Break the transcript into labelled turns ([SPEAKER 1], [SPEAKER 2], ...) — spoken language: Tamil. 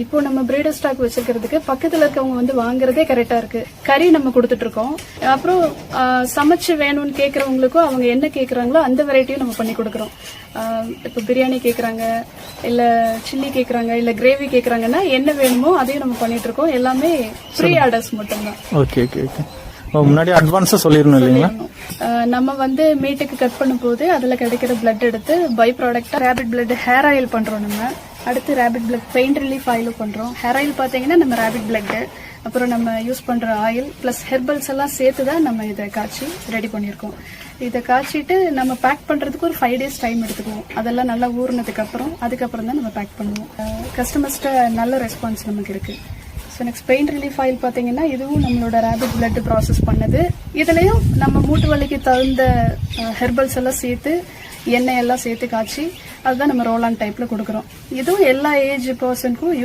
[SPEAKER 1] இப்போ நம்ம பிரீடர் ஸ்டாக் வச்சிருக்கிறதுக்கு பக்கத்துல இருக்கவங்க வந்து வாங்குறதே கரெக்டா இருக்கு. கறி நம்ம கொடுத்துட்டு இருக்கோம். அப்புறம் சமைச்சு வேணும்னு கேக்குறவங்களுக்கும் அவங்க என்ன கேக்குறாங்களோ அந்த வெரைட்டியும் நம்ம பண்ணி கொடுக்கறோம். இப்போ பிரியாணி கேக்குறாங்க, இல்ல சில்லி கேக்குறாங்க, இல்ல கிரேவி கேக்குறாங்கன்னா என்ன வேணுமோ அதையும் நம்ம பண்ணிட்டு இருக்கோம். எல்லாமே ப்ரீ ஆர்டர்ஸ் மட்டும்தான்.
[SPEAKER 2] Okay okay okay. முன்னாடி அட்வான்ஸா சொல்லிடணும் இல்லைங்களா?
[SPEAKER 1] நம்ம வந்து மீட்டுக்கு கட் பண்ணும்போது அதுல கிடைக்கிற பிளட் எடுத்து பை ப்ராடக்டா ரேபிட் பிளட் ஹேர் ஆயில் பண்றோம். நம்ம அடுத்து ரேபிட் பிளட் பெயின் ரிலீஃப் ஆயிலும் பண்றோம். ஹேர் ஆயில் பாத்தீங்கன்னா நம்ம ரேபிட் பிளட், அப்புறம் நம்ம யூஸ் பண்ற ஆயில் பிளஸ் ஹெர்பல்ஸ் எல்லாம் சேர்த்துதான் நம்ம இதை காய்ச்சி ரெடி பண்ணிருக்கோம். இதை காய்ச்சிட்டு நம்ம பேக் பண்றதுக்கு ஒரு 5 days டைம் எடுத்துக்குவோம். அதெல்லாம் நல்லா ஊறினதுக்கு அதுக்கப்புறம் தான் நம்ம பேக் பண்ணுவோம். கஸ்டமர்ஸ்ட நல்ல ரெஸ்பான்ஸ் நமக்கு இருக்கு. நெக்ஸ்ட் பெயின் ரிலீஃப் ஆயில் பாத்தீங்கன்னா இதுவும் நம்மளோட ரேபிட் பிளட் ப்ராசஸ் பண்ணது. இதுலயும் நம்ம மூட்டு வலிக்கு தகுந்த ஹெர்பல்ஸ் எல்லாம் சேர்த்து எண்ணெய் எல்லாம் சேர்த்து காய்ச்சி அதுதான் நம்ம ரோல் ஆன் டைப்ல கொடுக்கறோம். இதுவும் எல்லா ஏஜ் பர்சனுக்கும்